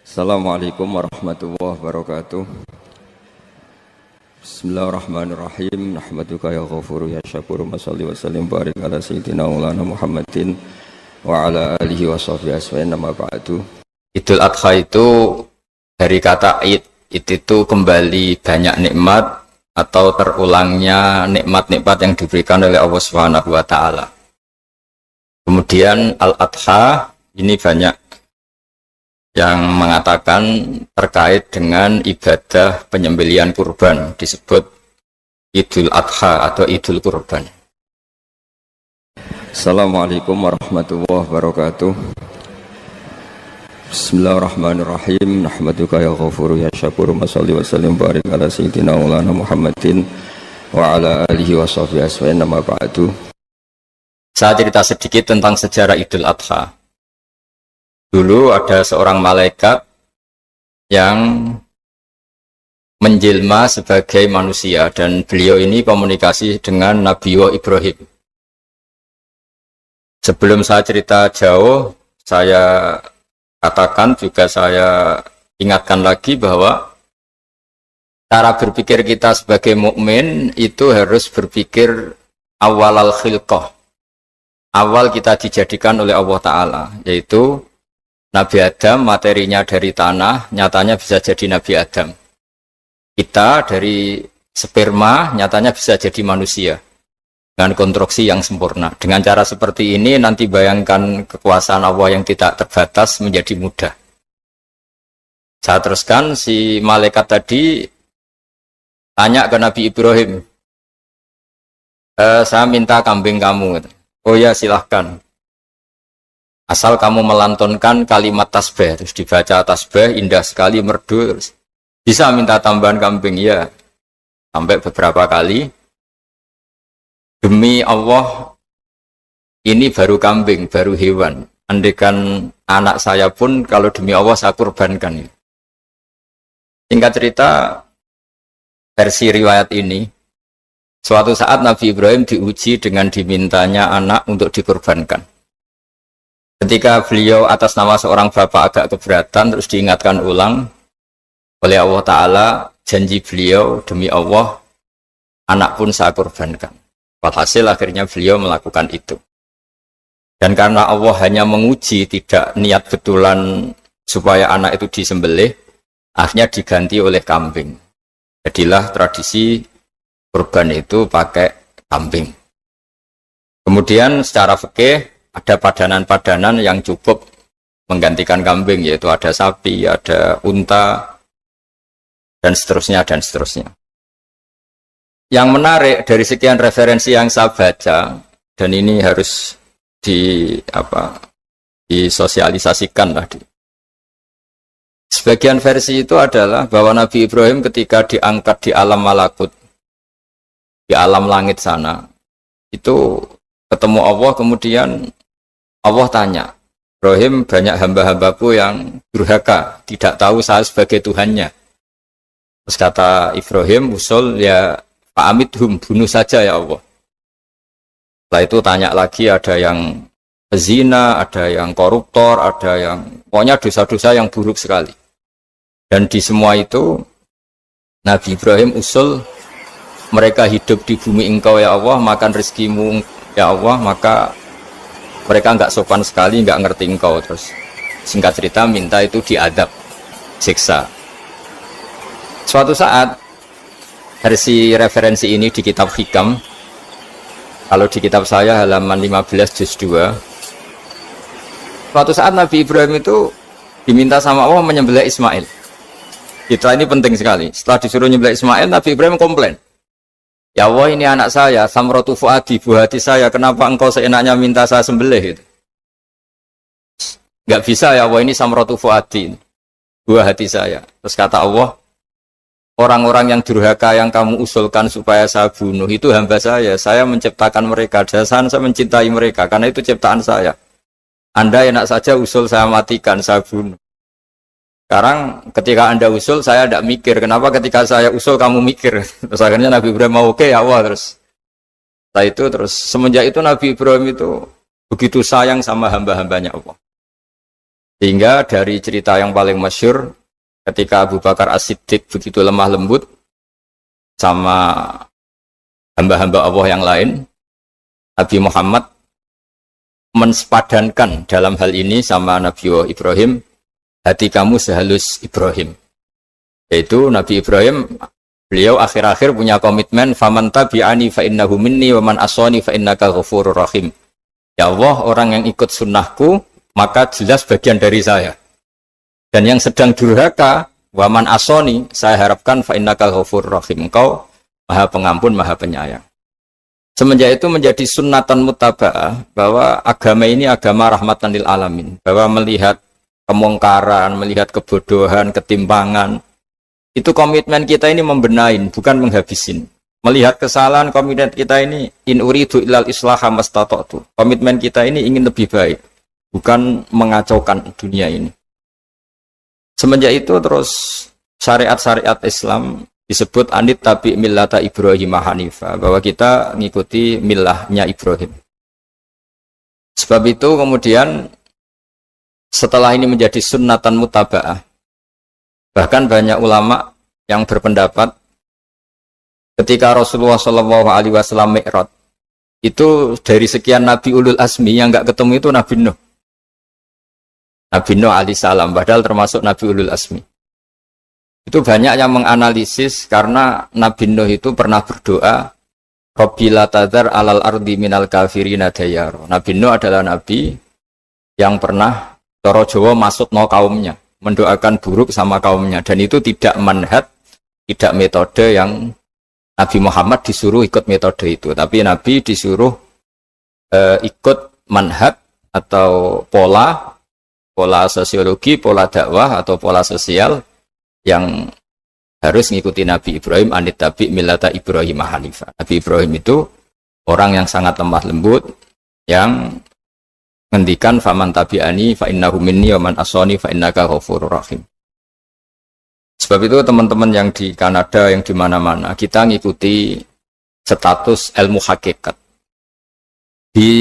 Assalamualaikum warahmatullahi wabarakatuh. Bismillahirrahmanirrahim. Nahmaduka ya ghafuru ya syakuru. Masalli wa sallim barik ala sayyidina maulana Muhammadin wa ala alihi wa sahbihi aswa'in nama ba'du. Idul Adha itu dari kata id itu kembali banyak nikmat atau terulangnya nikmat-nikmat yang diberikan oleh Allah Subhanahu wa taala. Kemudian Al-Adha ini banyak yang mengatakan terkait dengan ibadah penyembelihan kurban, disebut Idul Adha atau Idul Kurban. Assalamualaikum warahmatullahi wabarakatuh. Bismillahirrahmanirrahim. Nahmaduka ya ghafuru ya syakuru. Masalli wa sallim barik ala sayyidina maulana Muhammadin wa ala alihi wa sahbihi aswa'in nama ba'du. Saya cerita sedikit tentang sejarah Idul Adha. Dulu ada seorang malaikat yang menjelma sebagai manusia dan beliau ini komunikasi dengan Nabi Ibrahim. Sebelum saya cerita jauh, saya katakan juga saya ingatkan lagi bahwa cara berpikir kita sebagai mukmin itu harus berpikir awal al-khilqah. Awal kita dijadikan oleh Allah Ta'ala, yaitu Nabi Adam materinya dari tanah, nyatanya bisa jadi Nabi Adam. Kita dari sperma, nyatanya bisa jadi manusia. Dengan konstruksi yang sempurna. Dengan cara seperti ini, nanti bayangkan kekuasaan Allah yang tidak terbatas menjadi mudah. Saya teruskan, si malaikat tadi tanya ke Nabi Ibrahim, saya minta kambing kamu. Oh ya, silahkan. Asal kamu melantunkan kalimat tasbih, terus dibaca tasbih, indah sekali, merdu, bisa minta tambahan kambing, ya. Sampai beberapa kali. Demi Allah, ini baru kambing, baru hewan. Andaikan anak saya pun, kalau demi Allah saya kurbankan. Singkat cerita, versi riwayat ini, suatu saat Nabi Ibrahim diuji dengan dimintanya anak untuk dikurbankan. Ketika beliau atas nama seorang bapak agak keberatan, terus diingatkan ulang oleh Allah Ta'ala, janji beliau, demi Allah, anak pun saya kurbankan. Walhasil akhirnya beliau melakukan itu. Dan karena Allah hanya menguji, tidak niat betulan supaya anak itu disembelih, akhirnya diganti oleh kambing. Jadilah tradisi kurban itu pakai kambing. Kemudian secara fikih, ada padanan-padanan yang cukup menggantikan kambing, yaitu ada sapi, ada unta, dan seterusnya, dan seterusnya. Yang menarik dari sekian referensi yang saya baca, dan ini harus disosialisasikan lah. Sebagian versi itu adalah bahwa Nabi Ibrahim ketika diangkat di alam malakut, di alam langit sana, itu ketemu Allah, kemudian Allah tanya, Ibrahim, banyak hamba-hambaku yang durhaka, tidak tahu saya sebagai Tuhannya. Terus kata Ibrahim, usul ya fa'amidhum, bunuh saja ya Allah. Setelah itu tanya lagi, ada yang zina, ada yang koruptor, ada yang pokoknya dosa-dosa yang buruk sekali. Dan di semua itu Nabi Ibrahim usul, mereka hidup di bumi engkau ya Allah, makan rezekimu ya Allah, maka mereka enggak sopan sekali, enggak ngerti engkau. Terus singkat cerita minta itu diadab, siksa. Suatu saat, versi referensi ini di kitab Hikam, kalau di kitab saya halaman 15 juz 2, suatu saat Nabi Ibrahim itu diminta sama Allah menyembelih Ismail. Kita ini penting sekali. Setelah disuruh menyembelih Ismail, Nabi Ibrahim komplain. Ya Allah, ini anak saya, samratu fuadi, buah hati saya, kenapa engkau seenaknya minta saya sembelih? Gitu. Gak bisa ya Allah, ini samratu fuadi, buah hati saya. Terus kata Allah, orang-orang yang durhaka yang kamu usulkan supaya saya bunuh, itu hamba saya menciptakan mereka, saya mencintai mereka, karena itu ciptaan saya. Anda enak saja usul saya matikan, saya bunuh. Sekarang ketika Anda usul, saya tidak mikir. Kenapa ketika saya usul kamu mikir? Terus akhirnya Nabi Ibrahim mau oke ya Allah. Setelah itu semenjak itu Nabi Ibrahim itu begitu sayang sama hamba-hambanya Allah. Sehingga dari cerita yang paling masyhur ketika Abu Bakar As-Siddiq begitu lemah lembut sama hamba-hamba Allah yang lain, Nabi Muhammad mensepadankan dalam hal ini sama Nabi Ibrahim, hati kamu sehalus Ibrahim. Yaitu Nabi Ibrahim, beliau akhir-akhir punya komitmen, faman tabi'ani fa innahu minni wa man asani fa innaka ghafurur rahim. Ya Allah, orang yang ikut sunnahku maka jelas bagian dari saya. Dan yang sedang durhaka, wa man asani, saya harapkan fa innaka ghafurur rahim. Engkau Maha Pengampun, Maha Penyayang. Semenjak itu menjadi sunnatan mutaba'ah bahwa agama ini agama rahmatan lil alamin, bahwa melihat kemungkaran, melihat kebodohan, ketimpangan, itu komitmen kita ini membenahin, bukan menghabisin. Melihat kesalahan, komitmen kita ini in uridu ilal islaha mastata'tu. Komitmen kita ini ingin lebih baik, bukan mengacaukan dunia ini. Semenjak itu terus syariat-syariat Islam disebut anit tabi millata Ibrahim Hanifah, bahwa kita ngikuti millahnya Ibrahim. Sebab itu kemudian setelah ini menjadi sunnatan mutaba'ah, bahkan banyak ulama yang berpendapat ketika Rasulullah SAW Mi'raj, itu dari sekian Nabi Ulul Azmi yang nggak ketemu itu Nabi Nuh. Nabi Nuh alaihissalam, padahal termasuk Nabi Ulul Azmi. Itu banyak yang menganalisis karena Nabi Nuh itu pernah berdoa, Rabbi la tadhar alal ardi minal kafirina dayaro. Nabi Nuh adalah Nabi yang pernah cara Jawa maksud no kaumnya, mendoakan buruk sama kaumnya, dan itu tidak manhaj, tidak metode yang Nabi Muhammad disuruh ikut metode itu, tapi Nabi disuruh ikut manhaj atau pola sosiologi, pola dakwah atau pola sosial yang harus mengikuti Nabi Ibrahim, anit tabi millata Ibrahim Hanifah. Nabi Ibrahim itu orang yang sangat lemah lembut, yang ngendikan faman tabi'ani fa innahu minni wa man asani fa innaka ghafurur rahim. Sebab itu teman-teman yang di Kanada, yang di mana-mana, kita ngikuti status ilmu hakikat. Di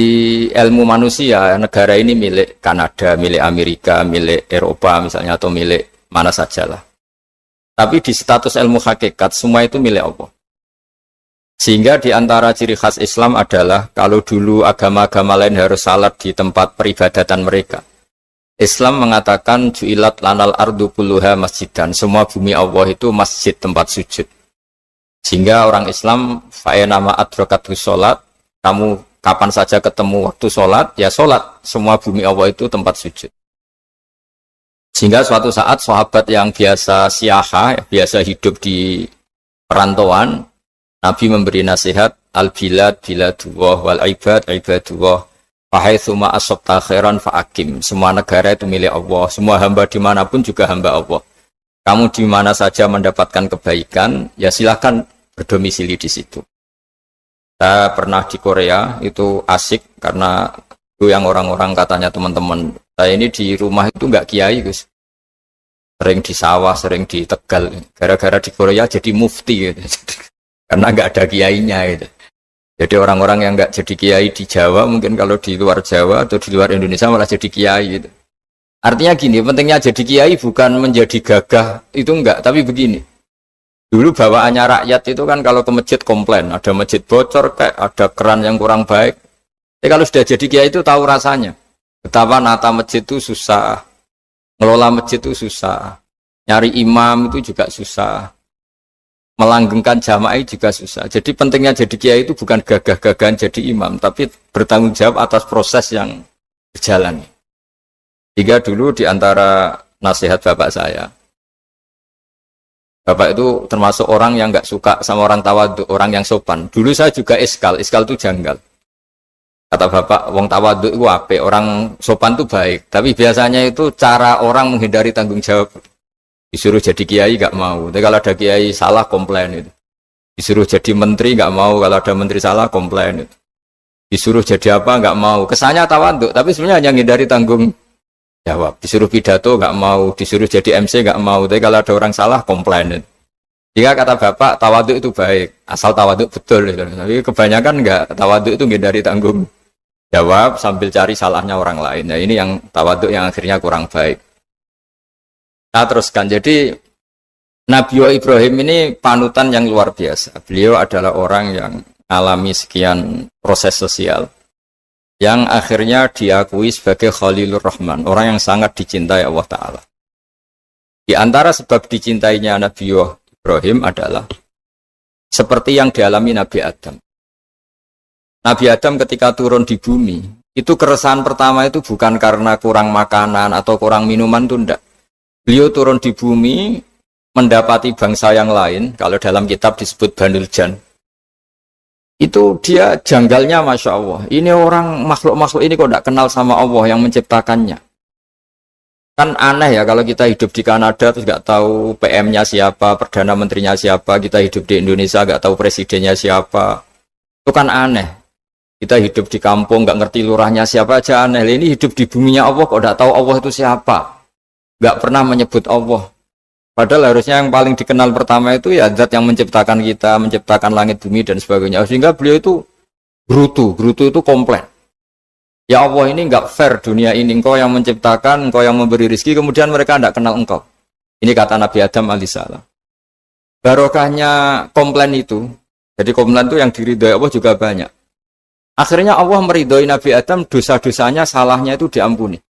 ilmu manusia, negara ini milik Kanada, milik Amerika, milik Eropa misalnya, atau milik mana sajalah. Tapi di status ilmu hakikat, semua itu milik Allah. Sehingga di antara ciri khas Islam adalah kalau dulu agama-agama lain harus salat di tempat peribadatan mereka, Islam mengatakan ju'ilat lanal ardu kulluha masjidan, semua bumi Allah itu masjid, tempat sujud. Sehingga orang Islam fa'enama adrokatu sholat, kamu kapan saja ketemu waktu sholat, ya sholat, semua bumi Allah itu tempat sujud. Sehingga suatu saat sahabat yang biasa siaha, biasa hidup di perantauan, Nabi memberi nasihat, al-bilad biladullah wal ibad ibadullah, fahaitsuma asabta khairan fa'akim. Semua negara itu milik Allah, semua hamba dimanapun juga hamba Allah. Kamu di mana saja mendapatkan kebaikan, ya silahkan berdomisili di situ. Saya pernah di Korea, itu asik karena itu yang orang-orang katanya teman-teman, saya ini di rumah itu nggak kiai, Gus. Sering di sawah, sering di Tegal. Gara-gara di Korea jadi mufti gitu. Karena nggak ada kiainya gitu. Jadi orang-orang yang nggak jadi kiai di Jawa, mungkin kalau di luar Jawa atau di luar Indonesia malah jadi kiai gitu. Artinya gini, pentingnya jadi kiai bukan menjadi gagah, itu enggak, tapi begini. Dulu bawaannya rakyat itu kan kalau ke masjid komplain, ada masjid bocor, kayak ada keran yang kurang baik. Tapi kalau sudah jadi kiai itu tahu rasanya. Betapa nata masjid itu susah, ngelola masjid itu susah, nyari imam itu juga susah, melanggengkan jamaah juga susah. Jadi pentingnya jadi kiai itu bukan gagah-gagahan jadi imam, tapi bertanggung jawab atas proses yang berjalan. Hingga dulu di antara nasihat bapak saya, bapak itu termasuk orang yang nggak suka sama orang tawadhu, orang yang sopan. Dulu saya juga iskal itu janggal. Kata bapak, wong tawadhu itu apik, orang sopan itu baik. Tapi biasanya itu cara orang menghindari tanggung jawab. Disuruh jadi kiai nggak mau. Tapi kalau ada kiai salah komplain itu. Disuruh jadi menteri nggak mau. Kalau ada menteri salah komplain itu. Disuruh jadi apa nggak mau. Kesannya tawadhu, tapi sebenarnya hanya menghindari tanggung jawab. Disuruh pidato nggak mau. Disuruh jadi MC nggak mau. Tapi kalau ada orang salah komplain itu. Jika kata bapak tawadhu itu baik, asal tawadhu betul itu. Tapi kebanyakan nggak, tawadhu itu menghindari tanggung Jawab sambil cari salahnya orang lain. Nah ini yang tawaduk yang akhirnya kurang baik. Nah teruskan, jadi Nabi Ibrahim ini panutan yang luar biasa. Beliau adalah orang yang alami sekian proses sosial yang akhirnya diakui sebagai Khalilur Rahman, orang yang sangat dicintai Allah Ta'ala. Di antara sebab dicintainya Nabi Ibrahim adalah seperti yang dialami Nabi Adam. Nabi Adam ketika turun di bumi, itu keresahan pertama itu bukan karena kurang makanan atau kurang minuman, itu enggak. Beliau turun di bumi, mendapati bangsa yang lain, kalau dalam kitab disebut Banul Jan. Itu dia janggalnya Masya Allah. Ini orang makhluk-makhluk ini kok enggak kenal sama Allah yang menciptakannya. Kan aneh ya kalau kita hidup di Kanada terus enggak tahu PM-nya siapa, Perdana Menterinya siapa, kita hidup di Indonesia enggak tahu presidennya siapa. Itu kan aneh. Kita hidup di kampung, nggak ngerti lurahnya siapa aja aneh. Ini hidup di buminya Allah, kok nggak tahu Allah itu siapa? Nggak pernah menyebut Allah. Padahal harusnya yang paling dikenal pertama itu ya zat yang menciptakan kita, menciptakan langit bumi dan sebagainya. Sehingga beliau itu gerutu itu komplain. Ya Allah ini nggak fair dunia ini, engkau yang menciptakan, engkau yang memberi rezeki, kemudian mereka nggak kenal engkau. Ini kata Nabi Adam alaihissalam. Barokahnya komplain itu, jadi komplain itu yang diridhoi Allah juga banyak. Akhirnya Allah meridhoi Nabi Adam, dosa-dosanya, salahnya itu diampuni.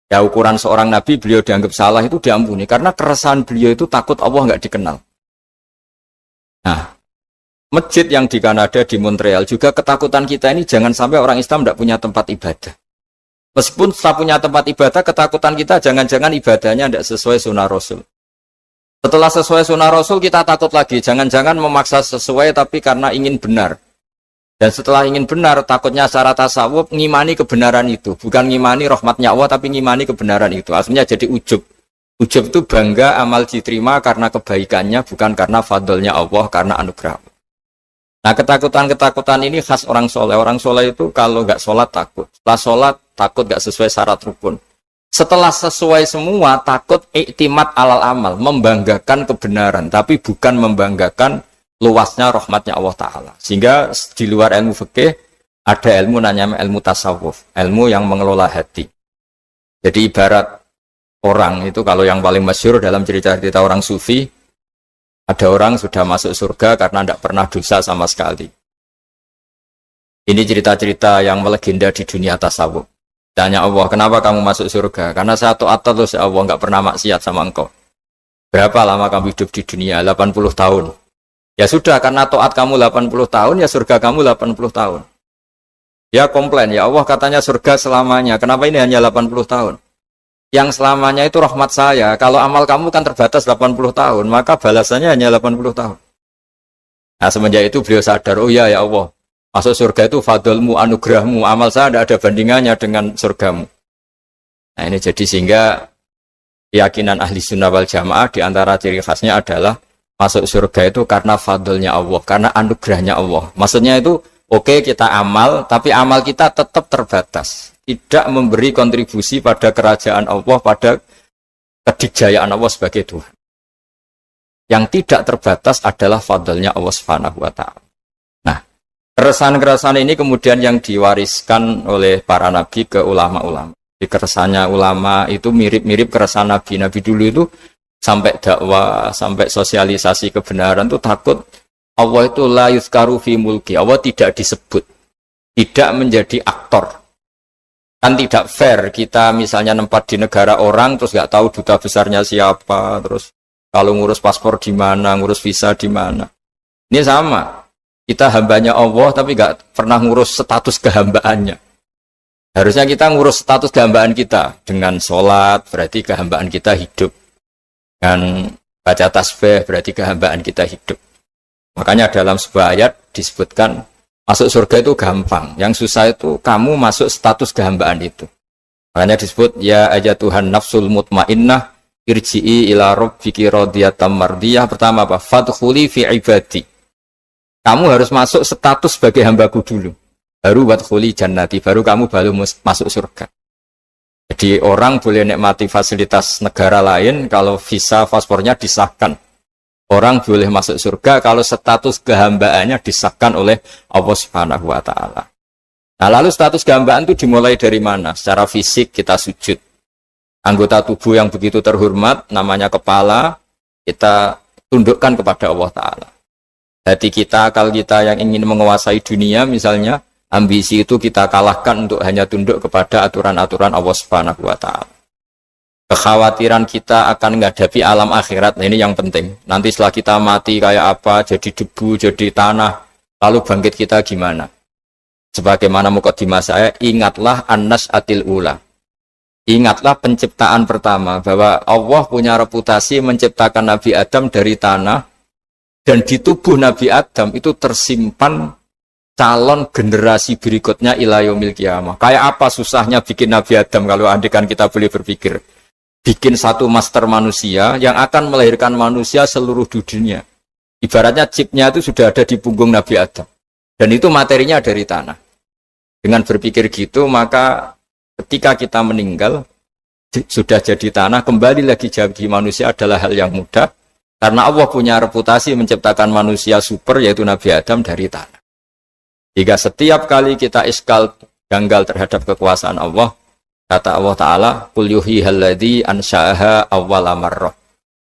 Ya ukuran seorang Nabi, beliau dianggap salah itu diampuni. Karena keresahan beliau itu takut Allah nggak dikenal. Nah, masjid yang di Kanada, di Montreal, juga ketakutan kita ini jangan sampai orang Islam tidak punya tempat ibadah. Meskipun setelah punya tempat ibadah, ketakutan kita jangan-jangan ibadahnya tidak sesuai sunnah Rasul. Setelah sesuai sunnah Rasul, kita takut lagi. Jangan-jangan memaksa sesuai tapi karena ingin benar. Dan setelah ingin benar, takutnya secara tasawuf ngimani kebenaran itu. Bukan ngimani rahmatnya Allah, tapi ngimani kebenaran itu. Aslinya jadi ujub. Ujub itu bangga amal diterima karena kebaikannya, bukan karena fadlnya Allah, karena anugerah. Nah ketakutan-ketakutan ini khas orang soleh. Orang soleh itu kalau nggak sholat takut. Setelah sholat takut nggak sesuai syarat rukun. Setelah sesuai semua takut iktimat alal amal. Membanggakan kebenaran, tapi bukan membanggakan luasnya rahmatnya Allah Ta'ala. Sehingga di luar ilmu fikih ada ilmu namanya ilmu tasawuf, ilmu yang mengelola hati. Jadi ibarat orang itu, kalau yang paling masyhur dalam cerita-cerita orang sufi, ada orang sudah masuk surga karena tidak pernah dosa sama sekali. Ini cerita-cerita yang melegenda di dunia tasawuf. Tanya Allah, kenapa kamu masuk surga? Karena saya taat terus ya Allah, nggak pernah maksiat sama engkau. Berapa lama kamu hidup di dunia? 80 tahun. Ya sudah, karena taat kamu 80 tahun, ya surga kamu 80 tahun. Ya komplain, ya Allah katanya surga selamanya. Kenapa ini hanya 80 tahun? Yang selamanya itu rahmat saya. Kalau amal kamu kan terbatas 80 tahun, maka balasannya hanya 80 tahun. Nah semenjak itu beliau sadar, oh ya Allah, masuk surga itu fadlmu, anugerahmu, amal saya tidak ada bandingannya dengan surgamu. Nah ini jadi sehingga keyakinan ahli sunnah wal jamaah di antara ciri khasnya adalah masuk surga itu karena fadlnya Allah, karena anugerahnya Allah. Maksudnya itu, oke, kita amal, tapi amal kita tetap terbatas. Tidak memberi kontribusi pada kerajaan Allah, pada kedikjayaan Allah sebagai Tuhan. Yang tidak terbatas adalah fadlnya Allah Subhanahu wa Ta'ala. Nah, keresahan-keresahan ini kemudian yang diwariskan oleh para nabi ke ulama-ulama. Di keresahannya ulama itu mirip-mirip keresahan nabi. Nabi dulu itu sampai dakwah, sampai sosialisasi kebenaran itu takut Allah itu la yuzkaru fi mulki, Allah tidak disebut, tidak menjadi aktor. Kan tidak fair kita misalnya nempat di negara orang terus nggak tahu duta besarnya siapa, terus kalau ngurus paspor di mana, ngurus visa di mana. Ini sama, kita hambanya Allah tapi nggak pernah ngurus status kehambaannya. Harusnya kita ngurus status kehambaan kita dengan sholat, berarti kehambaan kita hidup. Dan baca tasbih berarti kehambaan kita hidup. Makanya dalam sebuah ayat disebutkan masuk surga itu gampang, yang susah itu kamu masuk status kehambaan itu. Makanya disebut ya aja Tuhan nafsul mutmainnah irji'i ila rabbiki radiyatan mardiyah. Pertama apa? Fadkhuli fi ibadi. Kamu harus masuk status sebagai hambaku dulu. Baru wadkhuli jannati, baru kamu baru masuk surga. Jadi orang boleh nikmati fasilitas negara lain kalau visa paspornya disahkan. Orang boleh masuk surga kalau status kehambaannya disahkan oleh Allah Subhanahu wa Ta'ala. Nah, lalu status gambaan itu dimulai dari mana? Secara fisik kita sujud. Anggota tubuh yang begitu terhormat, namanya kepala, kita tundukkan kepada Allah Ta'ala. Hati kita, akal kita yang ingin menguasai dunia, misalnya, ambisi itu kita kalahkan untuk hanya tunduk kepada aturan-aturan Allah Subhanahu wa Ta'ala. Kekhawatiran kita akan menghadapi alam akhirat, nah ini yang penting. Nanti setelah kita mati kayak apa, jadi debu, jadi tanah, lalu bangkit kita gimana? Sebagaimana mukadimah saya, ingatlah an-nas atil ula. Ingatlah penciptaan pertama, bahwa Allah punya reputasi menciptakan Nabi Adam dari tanah, dan di tubuh Nabi Adam itu tersimpan calon generasi berikutnya ila yaumil qiyamah. Kayak apa susahnya bikin Nabi Adam kalau andikan kita boleh berpikir. Bikin satu master manusia yang akan melahirkan manusia seluruh dunia. Ibaratnya chipnya itu sudah ada di punggung Nabi Adam. Dan itu materinya dari tanah. Dengan berpikir gitu, maka ketika kita meninggal, sudah jadi tanah, kembali lagi jadi manusia adalah hal yang mudah. Karena Allah punya reputasi menciptakan manusia super, yaitu Nabi Adam dari tanah. Jika setiap kali kita iskal janggal terhadap kekuasaan Allah, kata Allah Ta'ala, Qul yuhihal ladzi ansha'aha awwala marrah.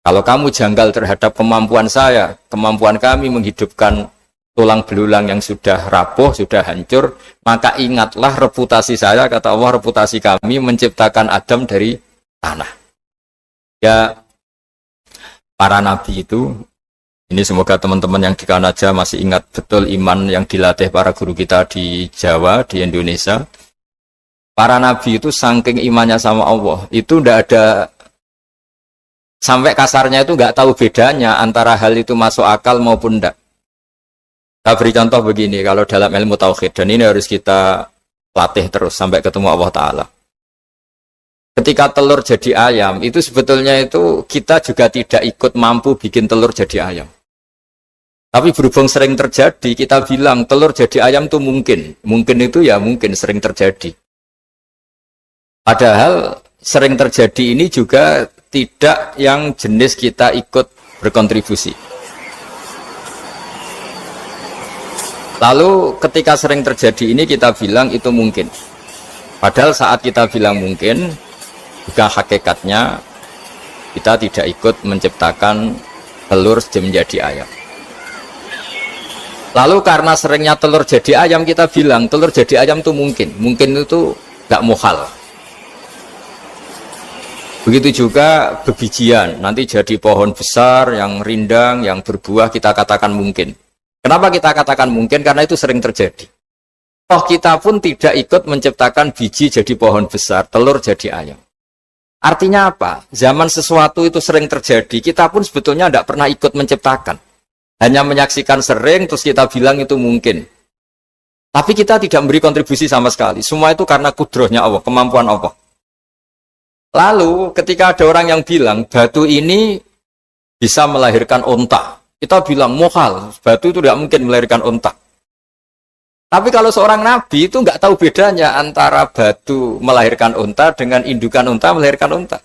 Kalau kamu janggal terhadap kemampuan saya, kemampuan kami menghidupkan tulang belulang yang sudah rapuh, sudah hancur, maka ingatlah reputasi saya, kata Allah, reputasi kami menciptakan Adam dari tanah. Ya, para nabi itu, ini semoga teman-teman yang di Kanaja masih ingat betul iman yang dilatih para guru kita di Jawa, di Indonesia. Para nabi itu saking imannya sama Allah, itu tidak ada, sampai kasarnya itu nggak tahu bedanya antara hal itu masuk akal maupun tidak. Saya beri contoh begini, kalau dalam ilmu tauhid, dan ini harus kita latih terus sampai ketemu Allah Ta'ala. Ketika telur jadi ayam, itu sebetulnya itu kita juga tidak ikut mampu bikin telur jadi ayam. Tapi berhubung sering terjadi, kita bilang telur jadi ayam itu mungkin. Mungkin itu ya mungkin sering terjadi. Padahal sering terjadi ini juga tidak yang jenis kita ikut berkontribusi. Lalu ketika sering terjadi ini kita bilang itu mungkin. Padahal saat kita bilang mungkin, juga hakikatnya kita tidak ikut menciptakan telur menjadi ayam. Lalu karena seringnya telur jadi ayam, kita bilang telur jadi ayam itu mungkin. Mungkin itu gak muhal. Begitu juga bebijian, nanti jadi pohon besar yang rindang, yang berbuah, kita katakan mungkin. Kenapa kita katakan mungkin? Karena itu sering terjadi. Toh kita pun tidak ikut menciptakan biji jadi pohon besar, telur jadi ayam. Artinya apa? Zaman sesuatu itu sering terjadi, kita pun sebetulnya tidak pernah ikut menciptakan. Hanya menyaksikan sering, terus kita bilang itu mungkin. Tapi kita tidak memberi kontribusi sama sekali. Semua itu karena kudrohnya Allah, kemampuan Allah. Lalu ketika ada orang yang bilang batu ini bisa melahirkan unta, kita bilang muhal, batu itu tidak mungkin melahirkan unta. Tapi kalau seorang nabi itu nggak tahu bedanya antara batu melahirkan unta dengan indukan unta melahirkan unta.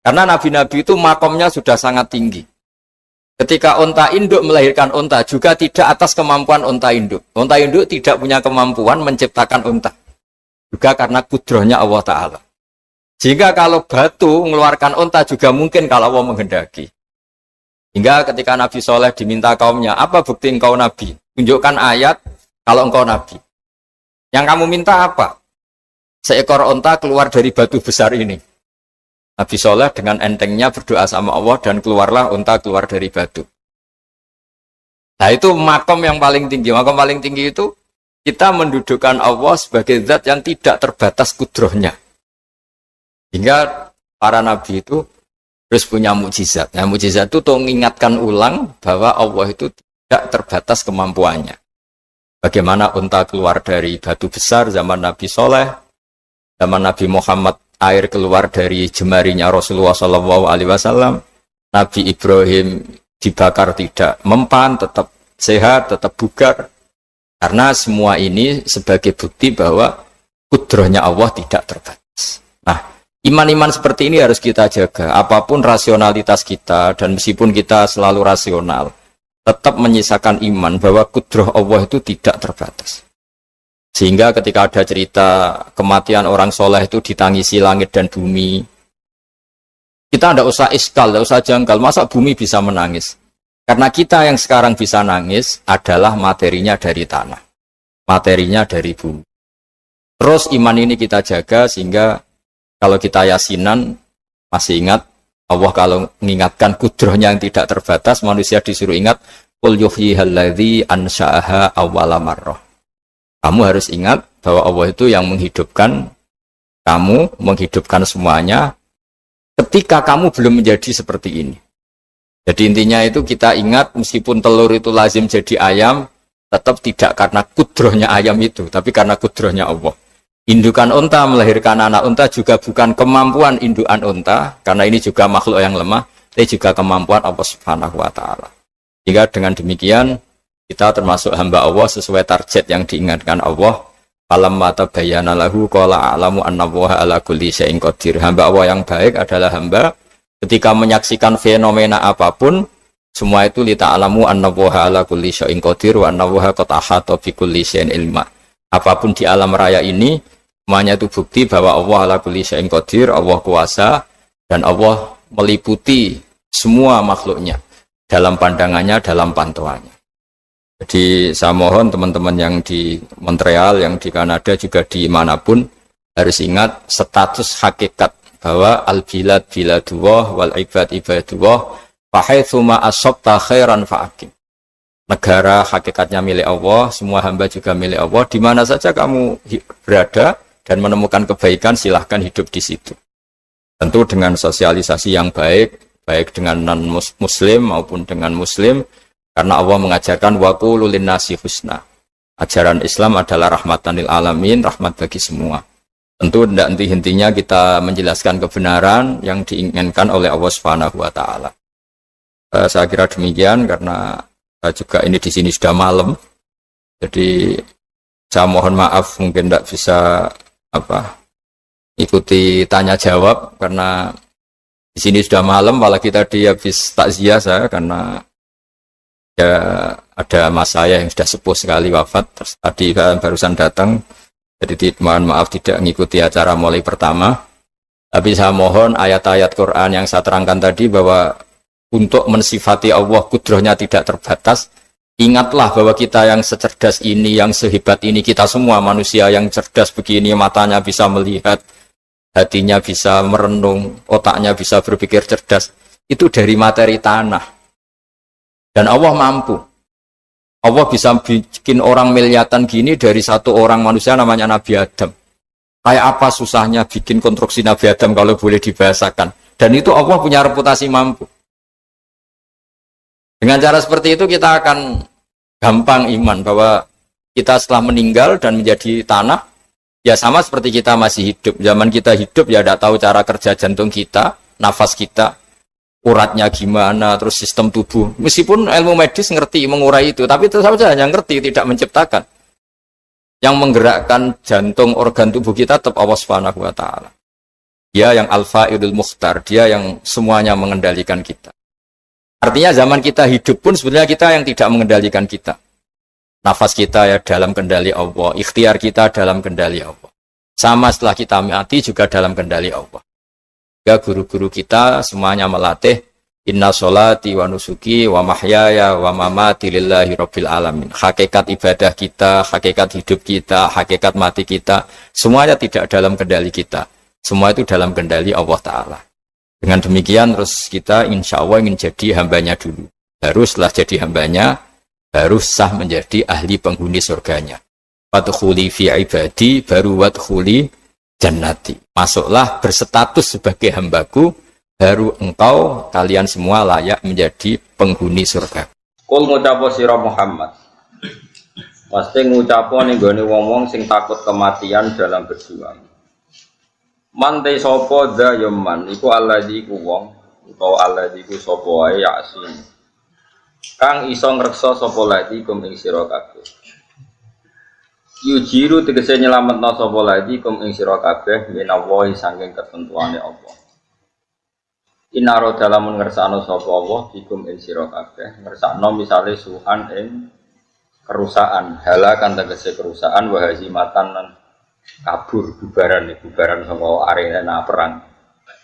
Karena nabi-nabi itu makomnya sudah sangat tinggi. Ketika unta induk melahirkan unta juga tidak atas kemampuan unta induk. Unta induk tidak punya kemampuan menciptakan unta. Juga karena kudrohnya Allah Ta'ala. Sehingga kalau batu mengeluarkan unta juga mungkin kalau Allah menghendaki. Hingga ketika Nabi Soleh diminta kaumnya, apa bukti engkau Nabi? Tunjukkan ayat kalau engkau Nabi. Yang kamu minta apa? Seekor unta keluar dari batu besar ini. Nabi Soleh dengan entengnya berdoa sama Allah dan keluarlah unta keluar dari batu. Nah itu makom yang paling tinggi. Makom paling tinggi itu kita mendudukkan Allah sebagai zat yang tidak terbatas kudrohnya. Hingga para nabi itu terus punya mukjizat. Nah, mukjizat itu untuk mengingatkan ulang bahwa Allah itu tidak terbatas kemampuannya. Bagaimana unta keluar dari batu besar zaman Nabi Soleh, zaman Nabi Muhammad air keluar dari jemarinya Rasulullah SAW, Nabi Ibrahim dibakar tidak mempan, tetap sehat, tetap bugar. Karena semua ini sebagai bukti bahwa kudrohnya Allah tidak terbatas. Nah, iman-iman seperti ini harus kita jaga. Apapun rasionalitas kita, dan meskipun kita selalu rasional, tetap menyisakan iman bahwa kudroh Allah itu tidak terbatas. Sehingga ketika ada cerita kematian orang soleh itu ditangisi langit dan bumi, kita tidak usah iskal, tidak usah jangkal, masa bumi bisa menangis? Karena kita yang sekarang bisa nangis adalah materinya dari tanah, materinya dari bumi. Terus iman ini kita jaga sehingga kalau kita yasinan, masih ingat, Allah kalau mengingatkan kudrohnya yang tidak terbatas, manusia disuruh ingat, qul yuhyihal ladzi ansha'aha awwala marrah. Kamu harus ingat bahwa Allah itu yang menghidupkan kamu, menghidupkan semuanya ketika kamu belum menjadi seperti ini. Jadi intinya itu kita ingat meskipun telur itu lazim jadi ayam, tetap tidak karena kudrohnya ayam itu, tapi karena kudrohnya Allah. Indukan unta melahirkan anak unta juga bukan kemampuan indukan unta, karena ini juga makhluk yang lemah, tapi juga kemampuan Allah Subhanahu wa Ta'ala. Jika dengan demikian kita termasuk hamba Allah sesuai target yang diingatkan Allah. Falamma tabayyana lahu qala a'lamu annallaha ala kulli syai'in qadir. Hamba Allah yang baik adalah hamba ketika menyaksikan fenomena apapun, semua itu li ta'lamu annallaha ala kulli syai'in qadir wa annallaha qad ahata bi kulli syai'in ilma. Apapun di alam raya ini, semuanya itu bukti bahwa Allah ala kulli syai'in qadir, Allah kuasa dan Allah meliputi semua makhluknya dalam pandangannya, dalam pantauannya. Jadi saya mohon teman-teman yang di Montreal, yang di Kanada, juga di manapun harus ingat status hakikat bahwa al-bilad biladullah wal ibad ibadullah fahaitsuma asabta khairan fa'akim. Negara hakikatnya milik Allah, semua hamba juga milik Allah. Di mana saja kamu berada dan menemukan kebaikan, silahkan hidup di situ. Tentu dengan sosialisasi yang baik, baik dengan non-muslim maupun dengan muslim. Karena Allah mengajarkan waqulu linnasi husna. Ajaran Islam adalah rahmatan lil alamin, rahmat bagi semua. Tentu tidak henti-hentinya kita menjelaskan kebenaran yang diinginkan oleh Allah Subhanahu wa Ta'ala. Saya kira demikian karena juga ini di sini sudah malam. Jadi saya mohon maaf mungkin tidak bisa ikuti tanya jawab karena di sini sudah malam, apalagi tadi habis takziah saya karena ya ada mas saya yang sudah sepuh sekali wafat, terus tadi barusan datang, jadi mohon maaf tidak mengikuti acara mulai pertama. Tapi saya mohon ayat-ayat Quran yang saya terangkan tadi bahwa untuk mensifati Allah kudrohnya tidak terbatas, ingatlah bahwa kita yang secerdas ini, yang sehebat ini, kita semua manusia yang cerdas begini, matanya bisa melihat, hatinya bisa merenung, otaknya bisa berpikir cerdas, itu dari materi tanah. Dan Allah mampu. Allah bisa bikin orang miliatan gini dari satu orang manusia namanya Nabi Adam. Kayak apa susahnya bikin konstruksi Nabi Adam kalau boleh dibahasakan. Dan itu Allah punya reputasi mampu. Dengan cara seperti itu kita akan gampang iman bahwa kita setelah meninggal dan menjadi tanah, ya sama seperti kita masih hidup. Zaman kita hidup ya tidak tahu cara kerja jantung kita, nafas kita, uratnya gimana, terus sistem tubuh. Meskipun ilmu medis ngerti mengurai itu, tapi itu saja hanya ngerti, tidak menciptakan. Yang menggerakkan jantung, organ tubuh kita tetap Allah Subhanahu wa Ta'ala. Dia yang Al-Fa'idul Mukhtar, dia yang semuanya mengendalikan kita. Artinya zaman kita hidup pun sebenarnya kita yang tidak mengendalikan kita. Nafas kita ya dalam kendali Allah, ikhtiar kita dalam kendali Allah. Sama setelah kita mati juga dalam kendali Allah. Ya guru-guru kita semuanya melatih inna sholati wa nusuki wa mahyaya wa mamati lillahi rabbil alamin. Hakikat ibadah kita, hakikat hidup kita, hakikat mati kita, semuanya tidak dalam kendali kita. Semua itu dalam kendali Allah Ta'ala. Dengan demikian terus kita insya Allah ingin jadi hambanya dulu. Baru setelah jadi hambanya, baru sah menjadi ahli penghuni surganya. Wadkhuli fi ibadi, baru wadkhuli jannati. Masuklah berstatus sebagai hambaku, baru engkau kalian semua layak menjadi penghuni surga. Kul ngucapo sira Muhammad. Pasti ngucapo ning gone wong-wong sing takut kematian dalam berjuang. Mantai sapa dza yaman iku allazi ku wong utawa allazi ku sapa wae yasin. Kang iso ngreksa sapa lagi kum ing sira kabeh. Yujiru tegese nyelametna sapa lagi kum ing sira kabeh minallahi saking ketentuane Allah. Inaro dalam ngersakno sapa Allah dikum ing sira kabeh ngersakno misale suhan ing kerusakan, halakan tegese kerusakan, wahazimatan lan kabur, bubaran saka arena perang.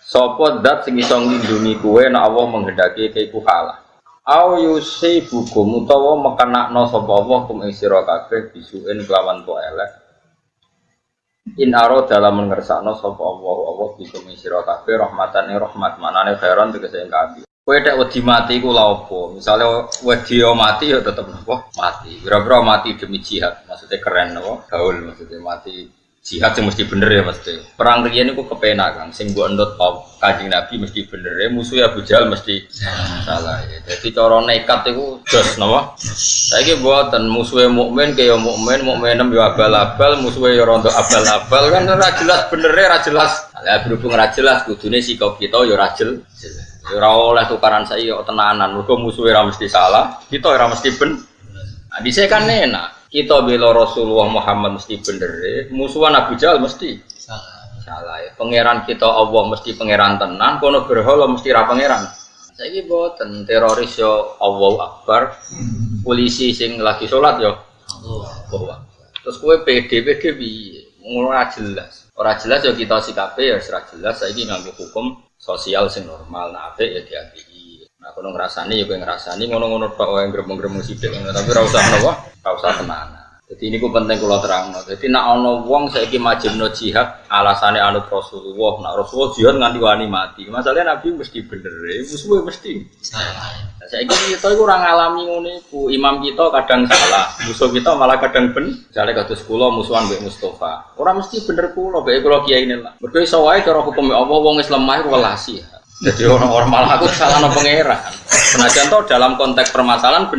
Sapa zat sing iso nglindungi kowe nek Allah menghendaki kowe kalah. Au yusibukum utawa mekenakno sapa Allah kum ing sira kabeh bisuin kelawan to elek. In aro dalam ngersakno sapa Allah bikum ing sira kabeh rahmatan ing rahmat manane khairon tegese ing kabeh. Kowe nek wedi mati iku lha opo? Misale wedi mati ya tetep napa? Mati. Kira-kira mati demi jihad, maksudnya keren napa? Gaul maksudnya mati jihad sing mesti bener ya mesti. Perang riyen niku kepenak Kang, sing mbok endut Kanjeng Nabi mesti bener ya, musuh Abu Jahal mesti salah ya. Jadi cara nekat iku jos napa? Saiki mboten musuhe mukmin kaya mukmin, mukminem yo abal-abal, musuhe yo rondo abal-abal kan ora jelas bener ora jelas. Lah berhubung ora jelas kudune sikap kita yo ora jelas. Ora oleh tukaran saiki yo tenanan, mergo musuhe ora mesti salah, kita ora mesti ben. Nah, dhisik kan enak. Kita bela Rasulullah Muhammad mesti bener, musuhan Abu Jahal mesti salah ya. Pangeran kita Allah mesti pangeran tenan, kono berhala mesti ra pangeran. Saiki boten teroris yo Allahu Akbar, polisi sing lagi salat yo Allah. Terus kowe PD piye? Ora jelas. Ora jelas yo kita sikape ya ora jelas. Saiki nganggo hukum sosial sing normal, nah apik ya diapiki. Nah kono ngrasani ya kowe ngrasani ngono-ngono tok wae gremeng-gremeng sithik ngono tapi ora usah napa? Ora usah tenanan. Jadi ini ku penting kula terangno. Jadi nek ana wong saiki majibno jihad alasane anut Rasulullah, nek Rasulullah jihad nganti wani mati. Masalahe Nabi mesti bener, musuhe mesti salah. Saiki kita iku ora ngalami ngene iku. Imam kita kadang salah, musuh kita malah kadang ben. Misale kados kula musuhan mbek Mustofa. Ora mesti bener kula, mbek kula kiyaine lah. Mergo iso wae cara hukum Allah wong wis lemah iku welasi. Jadi orang-orang malah aku salahno pangeran. Senajan to dalam konteks permasalahan